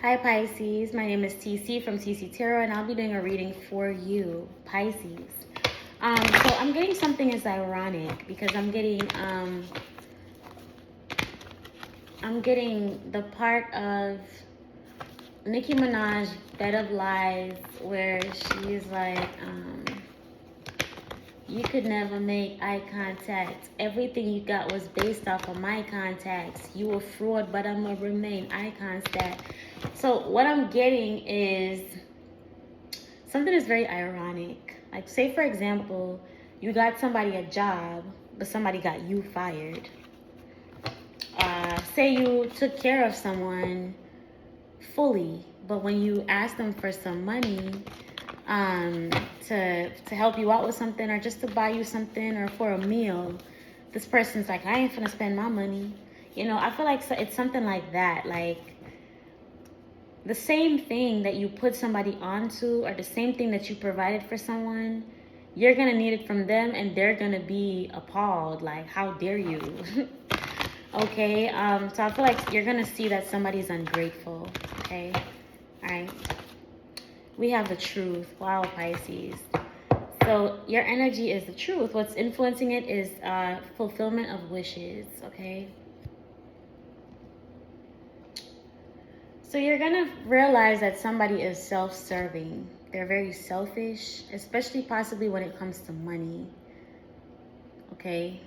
Hi Pisces, my name is TC from TC Tarot, and I'll be doing a reading for you, Pisces. So I'm getting something is ironic because I'm getting the part of Nicki Minaj, Bed of Lies, where she's like, you could never make eye contact. Everything you got was based off of my contacts. You a fraud, but I'm gonna remain eye contact. So what I'm getting is something that's very ironic. Like, say for example, you got somebody a job, but somebody got you fired. Say you took care of someone fully, but when you ask them for some money, to help you out with something, or just to buy you something, or for a meal, this person's like, I ain't finna spend my money. You know, I feel like it's something like that. Like, the same thing that you put somebody onto, or the same thing that you provided for someone, you're gonna need it from them, and they're gonna be appalled, like, how dare you? Okay, so I feel like you're gonna see that somebody's ungrateful. Okay, all right. We have the truth. Wow, Pisces. So your energy is the truth. What's influencing it is fulfillment of wishes, okay? So you're going to realize that somebody is self-serving. They're very selfish, especially possibly when it comes to money, okay?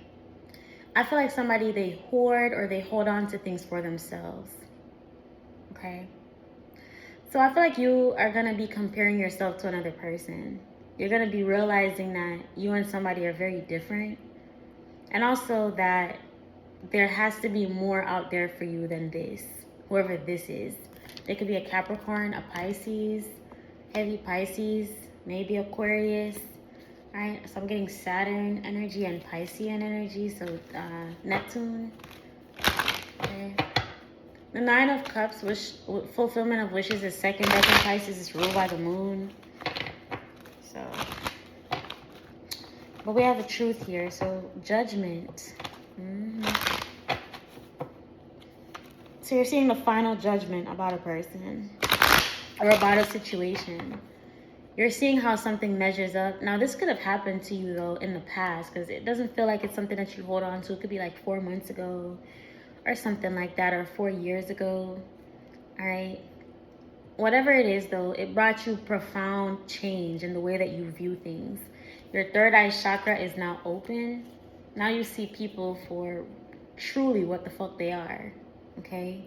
I feel like somebody, they hoard or they hold on to things for themselves, okay? So I feel like you are going to be comparing yourself to another person. You're going to be realizing that you and somebody are very different. And also that there has to be more out there for you than this, whoever this is. It could be a Capricorn, a Pisces, heavy Pisces, maybe Aquarius. All right, so I'm getting Saturn energy and Piscean energy, so Neptune. Okay. The Nine of Cups, fulfillment of wishes, is second deck in Pisces, is ruled by the moon. So, but we have the truth here. So, judgment. So you're seeing the final judgment about a person or about a situation. You're seeing how something measures up. Now, this could have happened to you, though, in the past, because it doesn't feel like it's something that you hold on to. It could be like 4 months ago or something like that, or 4 years ago. All right. Whatever it is, though, it brought you profound change in the way that you view things. Your third eye chakra is now open. Now you see people for truly what the fuck they are. Okay?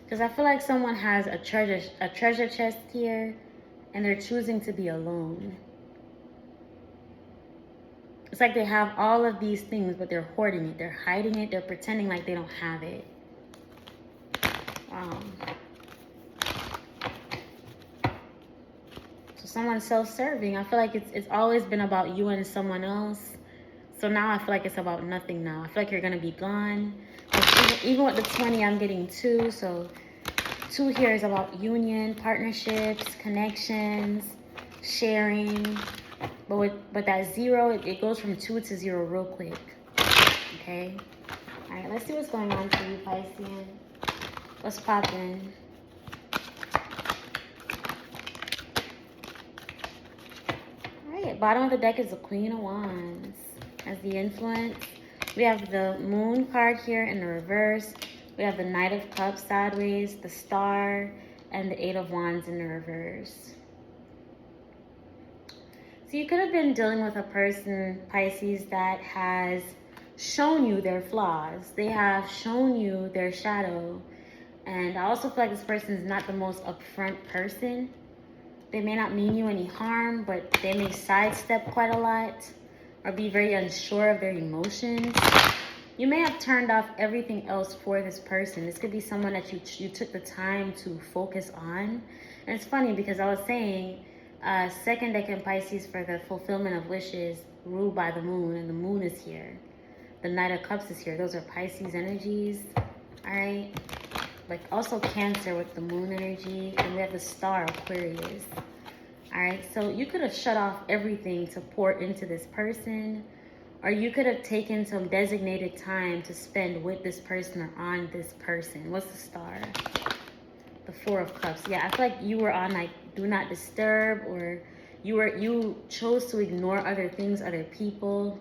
Because I feel like someone has a treasure chest here, and they're choosing to be alone. It's like they have all of these things, but they're hoarding it. They're hiding it. They're pretending like they don't have it. So someone's self-serving. I feel like it's always been about you and someone else. So now I feel like it's about nothing now. I feel like you're going to be gone. Like even with the 20, I'm getting 2. So 2 here is about union, partnerships, connections, sharing. But that 0, it goes from 2 to 0 real quick. Okay? All right, let's see what's going on for you, Pisces. What's popping? All right, bottom of the deck is the Queen of Wands. As the influence, we have the Moon card here in the reverse. We have the Knight of Cups sideways, the Star, and the 8 of Wands in the reverse. So you could have been dealing with a person, Pisces, that has shown you their flaws. They have shown you their shadow. And I also feel like this person is not the most upfront person. They may not mean you any harm, but they may sidestep quite a lot or be very unsure of their emotions. You may have turned off everything else for this person. This could be someone that you took the time to focus on. And it's funny because I was saying second deck in Pisces for the fulfillment of wishes, ruled by the moon, and the moon is here. The Knight of Cups is here. Those are Pisces energies. All right. Like also Cancer with the moon energy. And we have the Star, Aquarius. All right. So you could have shut off everything to pour into this person. Or you could have taken some designated time to spend with this person or on this person. What's the Star? The Four of Cups. Yeah, I feel like you were on like do not disturb, or you chose to ignore other things, other people.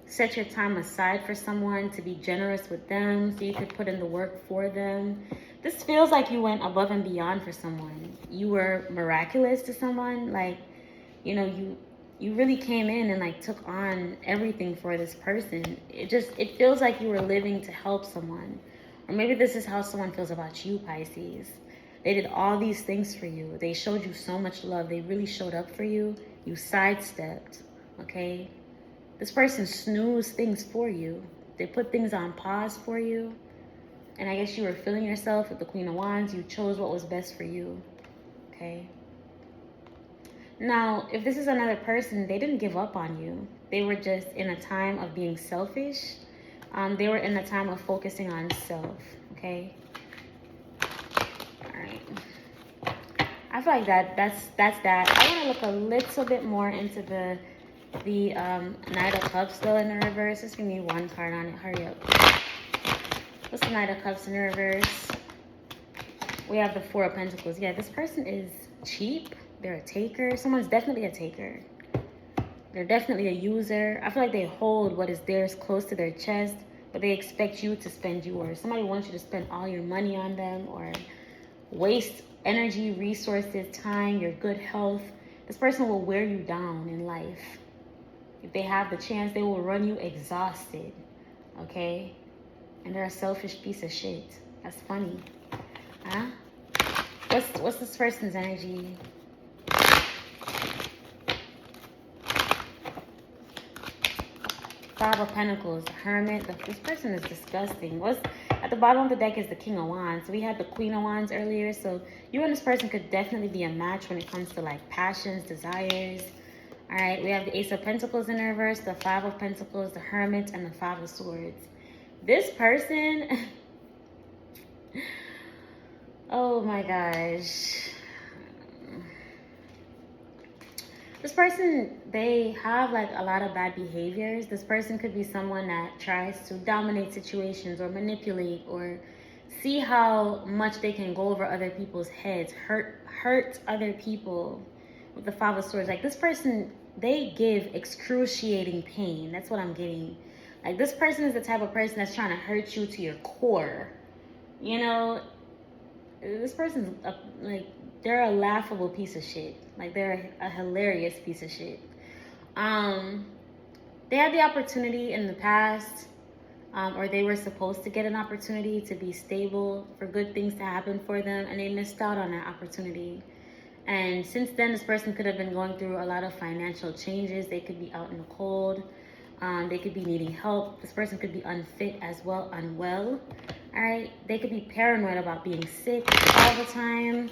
Set your time aside for someone, to be generous with them so you could put in the work for them. This feels like you went above and beyond for someone. You were miraculous to someone. Like, you know, you really came in and like took on everything for this person. It feels like you were living to help someone. Or maybe this is how someone feels about you, Pisces. They did all these things for you. They showed you so much love. They really showed up for you. You sidestepped, okay? This person snoozed things for you. They put things on pause for you. And I guess you were feeling yourself with the Queen of Wands. You chose what was best for you, okay? Now, if this is another person, they didn't give up on you. They were just in a time of being selfish. They were in a time of focusing on self, okay? All right. I feel like that's that. I want to look a little bit more into the Knight of Cups though in the reverse. Just give me one card on it. Hurry up. What's the Knight of Cups in the reverse? We have the Four of Pentacles. Yeah, this person is cheap. They're a taker. Someone's definitely a taker. They're definitely a user. I feel like they hold what is theirs close to their chest, but they expect you to spend yours. Somebody wants you to spend all your money on them, or waste energy, resources, time, your good health. This person will wear you down in life. If they have the chance, they will run you exhausted, okay? And they're a selfish piece of shit. That's funny. Huh? What's this person's energy? Five of Pentacles, Hermit. This person is disgusting. What's at the bottom of the deck is the King of Wands. We had the Queen of Wands earlier, so you and this person could definitely be a match when it comes to like passions, desires. All right, we have the Ace of Pentacles in the reverse, the Five of Pentacles, the Hermit, and the Five of Swords. This person, oh my gosh. This person, they have like a lot of bad behaviors. This person could be someone that tries to dominate situations or manipulate or see how much they can go over other people's heads, hurt other people with the Five of Swords. Like this person, they give excruciating pain. That's what I'm getting. Like this person is the type of person that's trying to hurt you to your core. You know, this person's like, they're a laughable piece of shit. Like they're a hilarious piece of shit. They had the opportunity in the past, or they were supposed to get an opportunity to be stable, for good things to happen for them, and they missed out on that opportunity. And since then, this person could have been going through a lot of financial changes. They could be out in the cold. They could be needing help. This person could be unfit as well, unwell. All right, they could be paranoid about being sick all the time.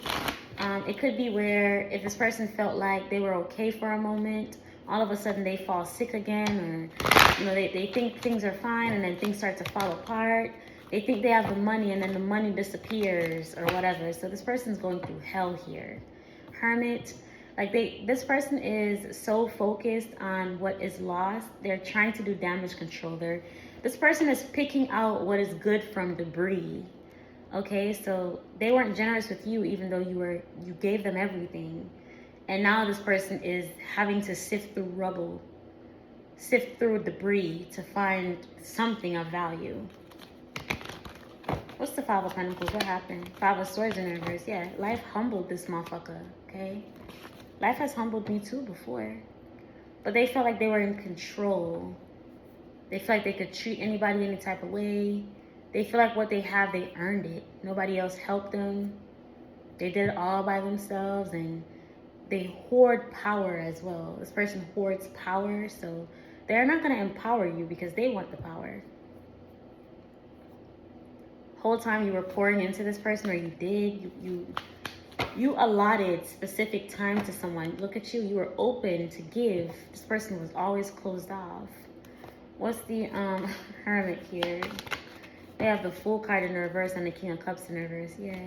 It could be where if this person felt like they were okay for a moment, all of a sudden they fall sick again, or you know, they think things are fine and then things start to fall apart. They think they have the money and then the money disappears or whatever. So this person's going through hell here. Hermit, like this person is so focused on what is lost. They're trying to do damage control. This person is picking out what is good from debris. Okay, so they weren't generous with you even though you gave them everything. And now this person is having to sift through rubble, sift through debris to find something of value. What's the Five of Pentacles? What happened? Five of Swords in reverse. Yeah, life humbled this motherfucker, okay? Life has humbled me too before. But they felt like they were in control. They feel like they could treat anybody any type of way. They feel like what they have, they earned it. Nobody else helped them. They did it all by themselves, and they hoard power as well. This person hoards power, so they're not going to empower you because they want the power. Whole time you were pouring into this person, or you did, you allotted specific time to someone. Look at you, you were open to give. This person was always closed off. What's the Hermit here? They have the Fool card in the reverse and the King of Cups in the reverse. Yeah.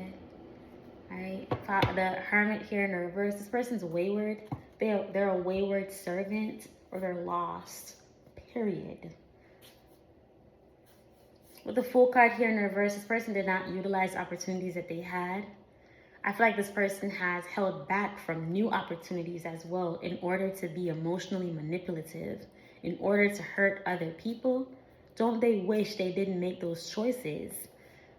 All right. The Hermit here in the reverse. This person's wayward. They're a wayward servant, or they're lost. Period. With the Fool card here in the reverse, this person did not utilize opportunities that they had. I feel like this person has held back from new opportunities as well in order to be emotionally manipulative, in order to hurt other people. Don't they wish they didn't make those choices?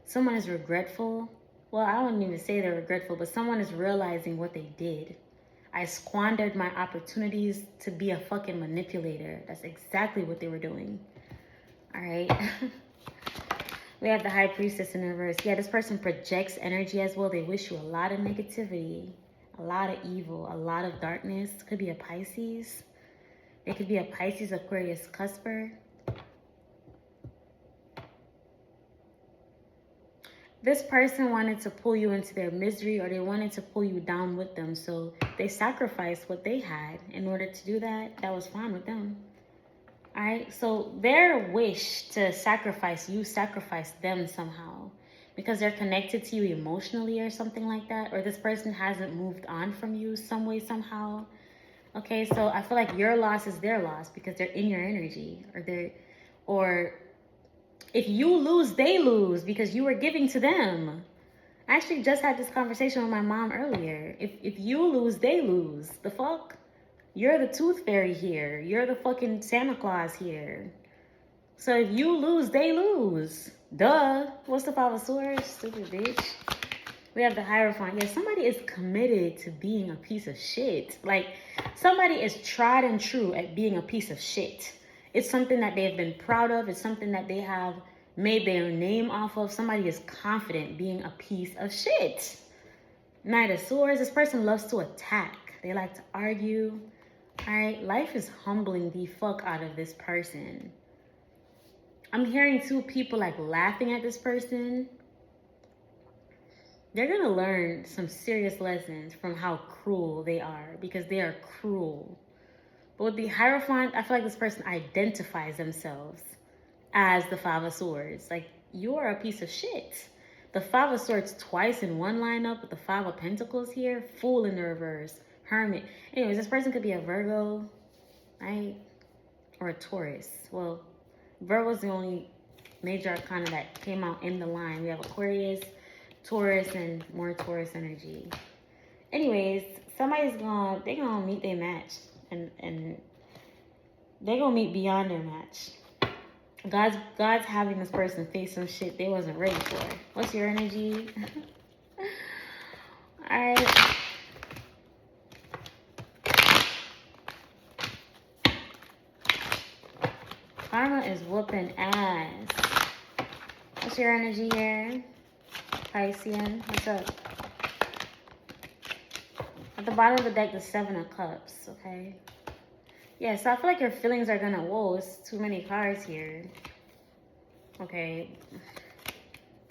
Someone is regretful. Well, I wouldn't even say they're regretful, but someone is realizing what they did. I squandered my opportunities to be a fucking manipulator. That's exactly what they were doing. All right. We have the High Priestess in reverse. Yeah, this person projects energy as well. They wish you a lot of negativity, a lot of evil, a lot of darkness. Could be a Pisces. It could be a Pisces, Aquarius, Cusper. This person wanted to pull you into their misery, or they wanted to pull you down with them. So they sacrificed what they had in order to do that. That was fine with them. All right, so their wish to sacrifice you, sacrifice them somehow because they're connected to you emotionally or something like that, or this person hasn't moved on from you some way, somehow. Okay, so I feel like your loss is their loss because they're in your energy, or if you lose, they lose because you were giving to them. I actually just had this conversation with my mom earlier. If you lose, they lose. The fuck? You're the tooth fairy here. You're the fucking Santa Claus here. So if you lose, they lose. Duh. What's the Five of Swords? Stupid bitch. We have the Hierophant. Yeah, somebody is committed to being a piece of shit. Like, somebody is tried and true at being a piece of shit. It's something that they have been proud of. It's something that they have made their name off of. Somebody is confident being a piece of shit. Knight of Swords. This person loves to attack. They like to argue. All right, life is humbling the fuck out of this person. I'm hearing two people like laughing at this person. They're gonna learn some serious lessons from how cruel they are, because they are cruel. But with the Hierophant, I feel like this person identifies themselves as the Five of Swords. Like, you're a piece of shit. The Five of Swords twice in one lineup with the Five of Pentacles here. Fool in the reverse. Hermit. Anyways, this person could be a Virgo, right? Or a Taurus. Well, Virgo's the only major arcana that came out in the line. We have Aquarius, Taurus, and more Taurus energy. Anyways, they're gonna meet their match. And they're gonna meet beyond their match. God's having this person face some shit they wasn't ready for. What's your energy? Alright. Karma is whooping ass. What's your energy here? Piscean, what's up? At the bottom of the deck, the Seven of Cups, okay? Yeah, so I feel like your feelings are gonna... Whoa, it's too many cards here. Okay.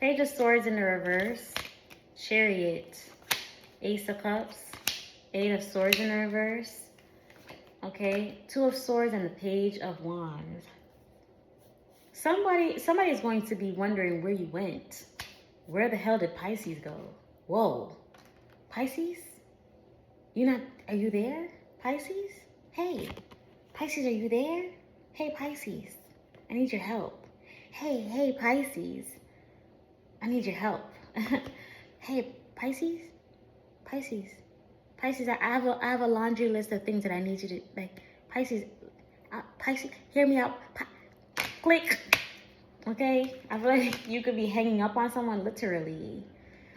Page of Swords in the reverse. Chariot. Ace of Cups. Eight of Swords in the reverse. Okay. Two of Swords and the Page of Wands. Somebody is going to be wondering where you went. Where the hell did Pisces go? Whoa. Pisces? Are you there? Pisces? Hey. Pisces, are you there? Hey, Pisces. I need your help. Hey, Pisces. I need your help. Hey, Pisces? Pisces, I have a laundry list of things that I need you to, like, Pisces, hear me out. Click. Okay? I feel like you could be hanging up on someone literally.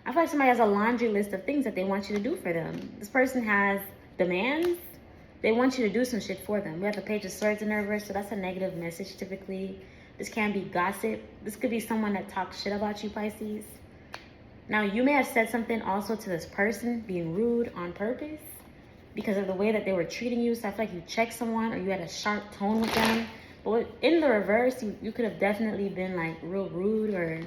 I feel like somebody has a laundry list of things that they want you to do for them. This person has demands. They want you to do some shit for them. We have the Page of Swords in the reverse, so that's a negative message typically. This can be gossip. This could be someone that talks shit about you, Pisces. Now, you may have said something also to this person, being rude on purpose because of the way that they were treating you. So I feel like you checked someone or you had a sharp tone with them. But in the reverse, you could have definitely been like real rude, or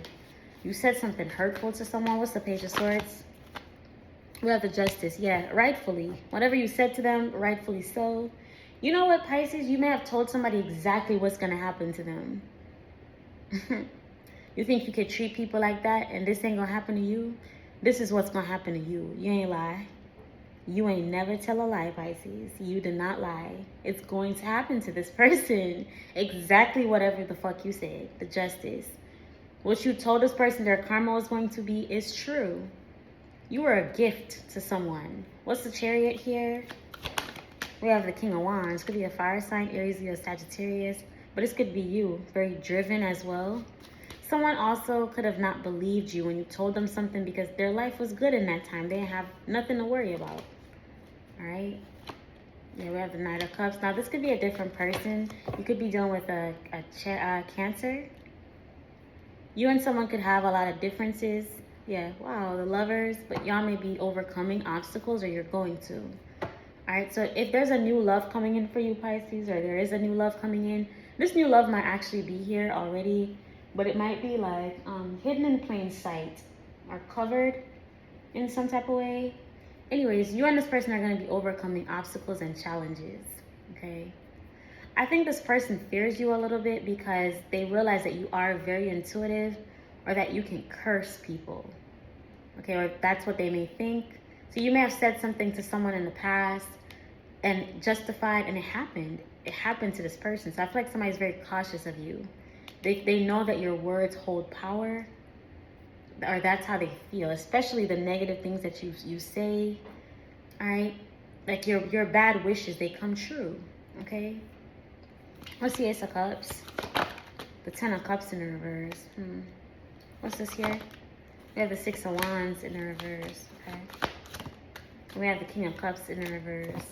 you said something hurtful to someone. What's the Page of Swords? We have the Justice. Yeah, rightfully. Whatever you said to them, rightfully so. You know what, Pisces? You may have told somebody exactly what's going to happen to them. You think you could treat people like that and this ain't gonna happen to you? This is what's gonna happen to you. You ain't lie. You ain't never tell a lie, Pisces. You did not lie. It's going to happen to this person. Exactly whatever the fuck you said. The Justice. What you told this person their karma was going to be is true. You were a gift to someone. What's the Chariot here? We have the King of Wands. Could be a fire sign, Aries, Leo, Sagittarius. But this could be you, very driven as well. Someone also could have not believed you when you told them something because their life was good in that time. They didn't have nothing to worry about. All right? Yeah, we have the Knight of Cups. Now, this could be a different person. You could be dealing with a Cancer. You and someone could have a lot of differences. Yeah, wow, the Lovers. But y'all may be overcoming obstacles, or you're going to. All right, so if there's a new love coming in for you, Pisces, or there is a new love coming in, this new love might actually be here already, but it might be like hidden in plain sight or covered in some type of way. Anyways, you and this person are going to be overcoming obstacles and challenges, okay? I think this person fears you a little bit because they realize that you are very intuitive, or that you can curse people, okay? Or that's what they may think. So you may have said something to someone in the past and justified, and it happened. It happened to this person. So I feel like somebody's very cautious of you. They know that your words hold power, or that's how they feel, especially the negative things that you say. All right, like your bad wishes, they come true. Okay, what's the Ace of Cups? The Ten of Cups in the reverse. What's this here? We have the Six of Wands in the reverse. Okay, we have the King of Cups in the reverse.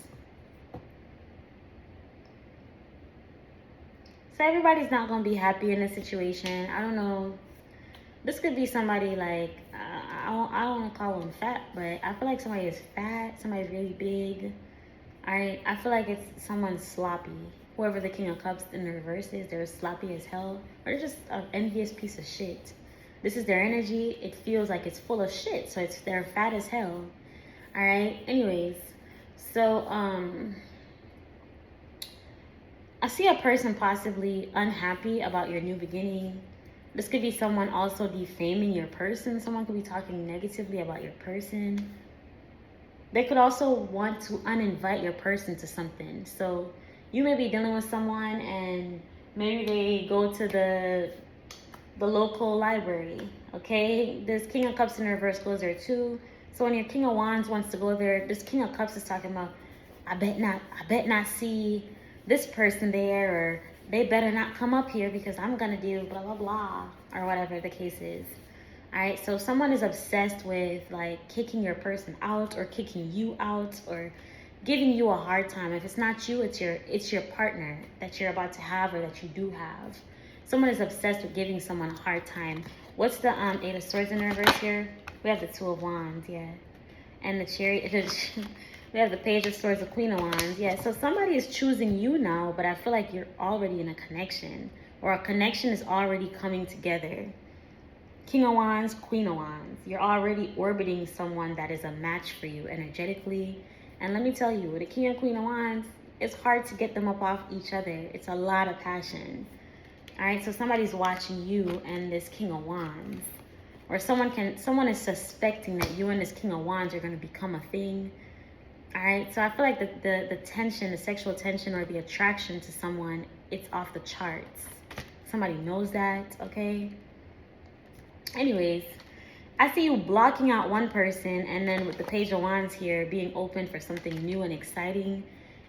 So everybody's not going to be happy in this situation. I don't know. This could be somebody like, I don't want to call them fat, but I feel like somebody is fat. Somebody's really big. All right. I feel like it's someone sloppy. Whoever the King of Cups in the reverse is, they're sloppy as hell. Or they're just an envious piece of shit. This is their energy. It feels like it's full of shit. So they're fat as hell. All right. Anyways. So, I see a person possibly unhappy about your new beginning. This could be someone also defaming your person. Someone could be talking negatively about your person. They could also want to uninvite your person to something. So you may be dealing with someone and maybe they go to the local library. Okay, this King of Cups in reverse goes there too. So when your King of Wands wants to go there, this King of Cups is talking about, I bet not see this person there, or they better not come up here because I'm gonna do blah blah blah, or whatever the case is. All right, so someone is obsessed with like kicking your person out, or kicking you out, or giving you a hard time. If it's not you, it's your partner that you're about to have, or that you do have. Someone is obsessed with giving someone a hard time. What's the Eight of Swords in reverse here? We have the Two of Wands, yeah, and the Chariot. We have the Page of Swords, the Queen of Wands. Yeah, so somebody is choosing you now, but I feel like you're already in a connection, or a connection is already coming together. King of Wands, Queen of Wands. You're already orbiting someone that is a match for you energetically. And let me tell you, with the King and Queen of Wands, it's hard to get them up off each other. It's a lot of passion. All right, so somebody's watching you and this King of Wands. Or someone is suspecting that you and this King of Wands are going to become a thing. All right, so I feel like the tension, the sexual tension, or the attraction to someone, it's off the charts. Somebody knows that, okay? Anyways, I see you blocking out one person, and then with the Page of Wands here, being open for something new and exciting.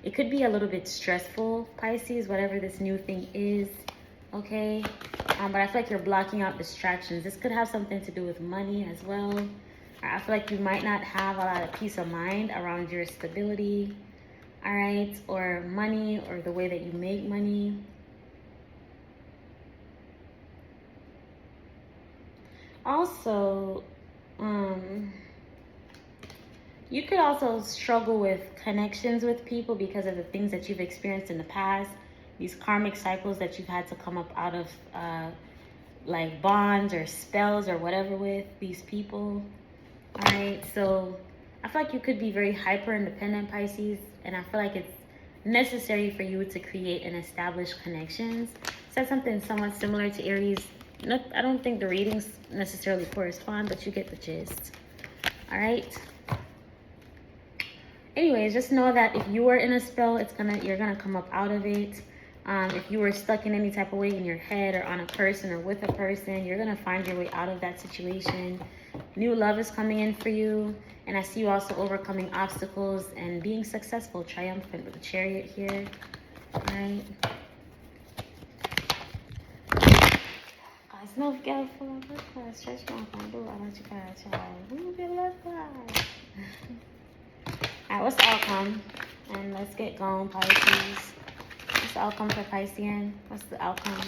It could be a little bit stressful, Pisces, whatever this new thing is, okay? But I feel like you're blocking out distractions. This could have something to do with money as well. I feel like you might not have a lot of peace of mind around your stability, all right? Or money, or the way that you make money. Also, you could also struggle with connections with people because of the things that you've experienced in the past. These karmic cycles that you've had to come up out of, like bonds or spells or whatever with these people. All right, so I feel like you could be very hyper independent, Pisces, and I feel like it's necessary for you to create and establish connections. Said something somewhat similar to Aries. I don't think the readings necessarily correspond, but you get the gist. All right. Anyways, just know that if you were in a spell, you're gonna come up out of it. If you were stuck in any type of way in your head, or on a person, or with a person, you're gonna find your way out of that situation. New love is coming in for you. And I see you also overcoming obstacles and being successful, triumphant with the Chariot here. All right. Guys, no forget for my first class. Stretch my phone. Do I want you guys, child? Who get left class? Alright, what's the outcome? And let's get going, Pisces. What's the outcome for Piscean? What's the outcome?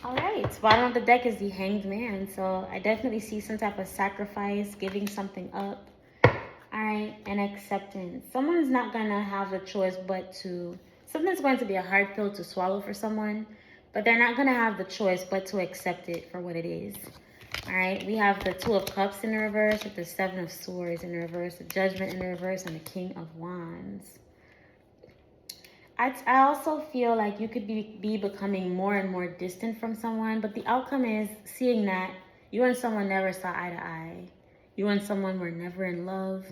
Alright, bottom of the deck is the Hanged Man. So I definitely see some type of sacrifice, giving something up. Alright, and acceptance. Someone's not going to have the choice but to... Something's going to be a hard pill to swallow for someone, but they're not going to have the choice but to accept it for what it is. Alright, we have the Two of Cups in the reverse with the Seven of Swords in the reverse, the Judgment in the reverse, and the King of Wands. I also feel like you could be becoming more and more distant from someone, but the outcome is seeing that you and someone never saw eye to eye. You and someone were never in love.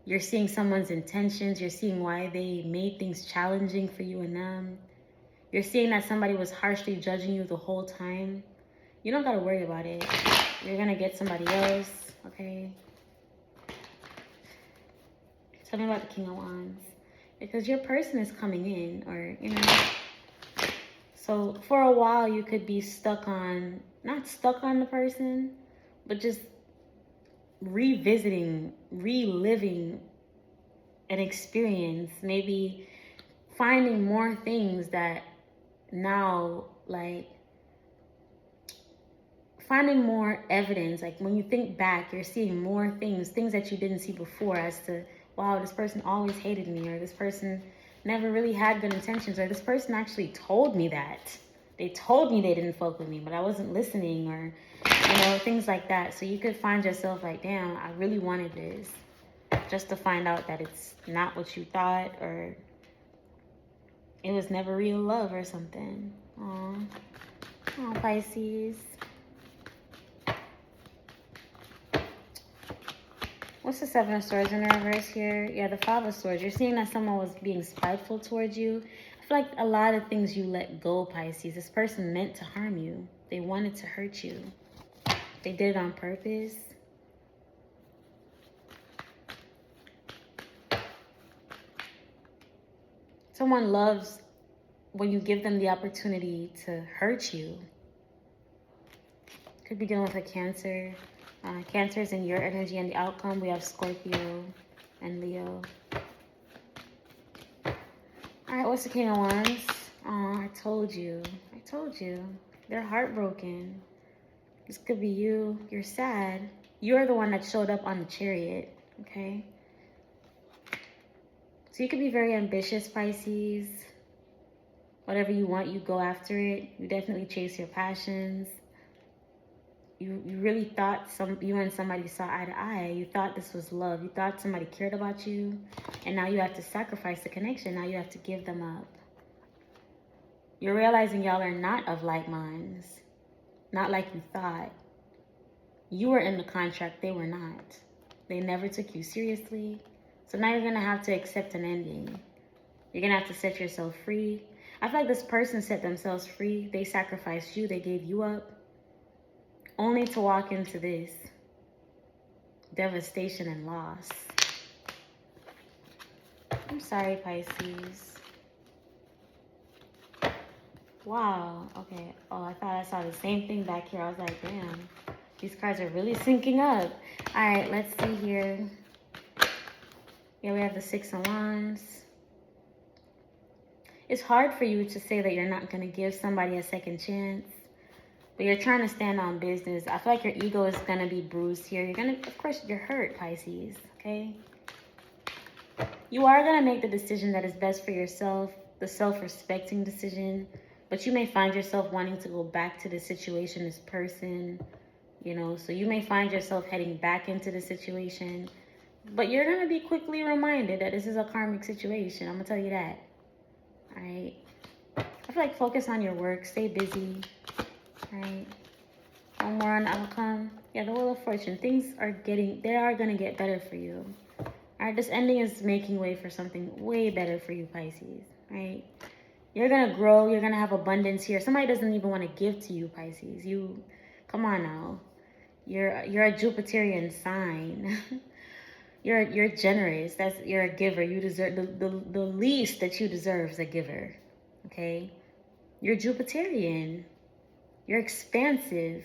You're seeing someone's intentions. You're seeing why they made things challenging for you and them. You're seeing that somebody was harshly judging you the whole time. You don't got to worry about it. You're going to get somebody else, okay? Tell me about the King of Wands. Because your person is coming in, or, you know. So for a while, you could be stuck on, not stuck on the person, but just revisiting, reliving an experience. Maybe finding more things that now, like, finding more evidence. Like when you think back, you're seeing more things that you didn't see before, as to, wow, this person always hated me, or this person never really had good intentions, or this person actually told me that. They told me they didn't fuck with me, but I wasn't listening, or, you know, things like that. So you could find yourself like, damn, I really wanted this, just to find out that it's not what you thought, or it was never real love or something. Aww. Oh, Pisces. What's the Seven of Swords in the reverse here? Yeah, the Five of Swords. You're seeing that someone was being spiteful towards you. I feel like a lot of things you let go, Pisces. This person meant to harm you. They wanted to hurt you. They did it on purpose. Someone loves when you give them the opportunity to hurt you. Could be dealing with a Cancer. Cancer is in your energy, and the outcome, we have Scorpio and Leo. All right, what's the King of Wands? Oh, I told you. I told you. They're heartbroken. This could be you. You're sad. You're the one that showed up on the Chariot, okay? So you could be very ambitious, Pisces. Whatever you want, you go after it. You definitely chase your passions. You really thought you and somebody saw eye to eye. You thought this was love. You thought somebody cared about you. And now you have to sacrifice the connection. Now you have to give them up. You're realizing y'all are not of like minds. Not like you thought. You were in the contract. They were not. They never took you seriously. So now you're going to have to accept an ending. You're going to have to set yourself free. I feel like this person set themselves free. They sacrificed you. They gave you up. Only to walk into this devastation and loss. I'm sorry, Pisces. Wow. Okay. Oh, I thought I saw the same thing back here. I was like, damn. These cards are really syncing up. All right, let's see here. Yeah, we have the Six of Wands. It's hard for you to say that you're not going to give somebody a second chance. But you're trying to stand on business. I feel like your ego is going to be bruised here. You're going to, of course, you're hurt, Pisces, okay? You are going to make the decision that is best for yourself, the self-respecting decision. But you may find yourself wanting to go back to the situation, this person, you know. So you may find yourself heading back into the situation. But you're going to be quickly reminded that this is a karmic situation. I'm going to tell you that, all right? I feel like focus on your work. Stay busy. Right. One more on outcome. Yeah, the Wheel of Fortune. Things are they are going to get better for you. All right, this ending is making way for something way better for you, Pisces. Right? You're going to grow. You're going to have abundance here. Somebody doesn't even want to give to you, Pisces. Come on now. You're a Jupiterian sign. You're generous. You're a giver. You deserve the least that you deserve is a giver. Okay? You're Jupiterian. You're expansive.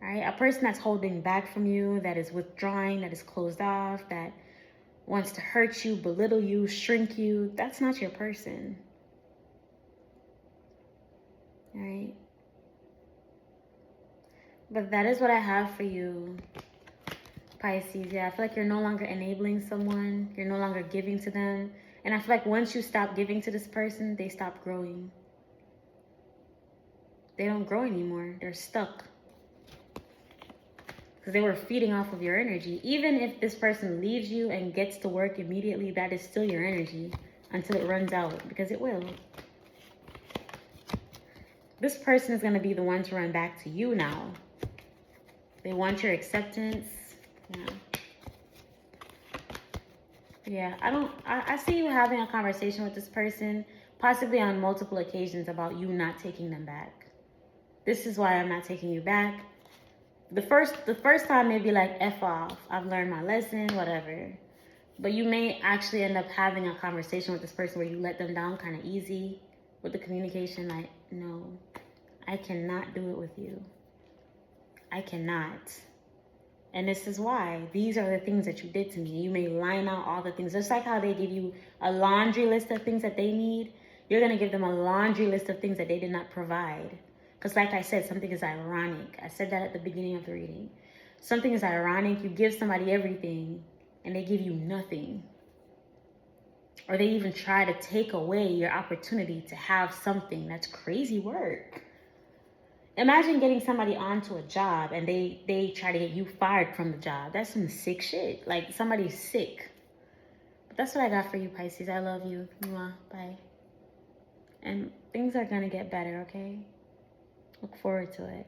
Right? A person that's holding back from you, that is withdrawing, that is closed off, that wants to hurt you, belittle you, shrink you, that's not your person. All right? But that is what I have for you, Pisces. Yeah, I feel like you're no longer enabling someone. You're no longer giving to them. And I feel like once you stop giving to this person, they stop growing. They don't grow anymore. They're stuck. Because they were feeding off of your energy. Even if this person leaves you and gets to work immediately, that is still your energy until it runs out, because it will. This person is going to be the one to run back to you now. They want your acceptance. Yeah, I see you having a conversation with this person, possibly on multiple occasions, about you not taking them back. This is why I'm not taking you back. The first time may be like, F off, I've learned my lesson, whatever. But you may actually end up having a conversation with this person where you let them down kind of easy with the communication. Like, no, I cannot do it with you. I cannot. And this is why. These are the things that you did to me. You may line out all the things. Just like how they give you a laundry list of things that they need, you're going to give them a laundry list of things that they did not provide. Because like I said, something is ironic. I said that at the beginning of the reading. Something is ironic. You give somebody everything and they give you nothing. Or they even try to take away your opportunity to have something. That's crazy work. Imagine getting somebody onto a job and they try to get you fired from the job. That's some sick shit. Like, somebody's sick. But that's what I got for you, Pisces. I love you. Mwah. Bye. And things are going to get better, okay? Look forward to it.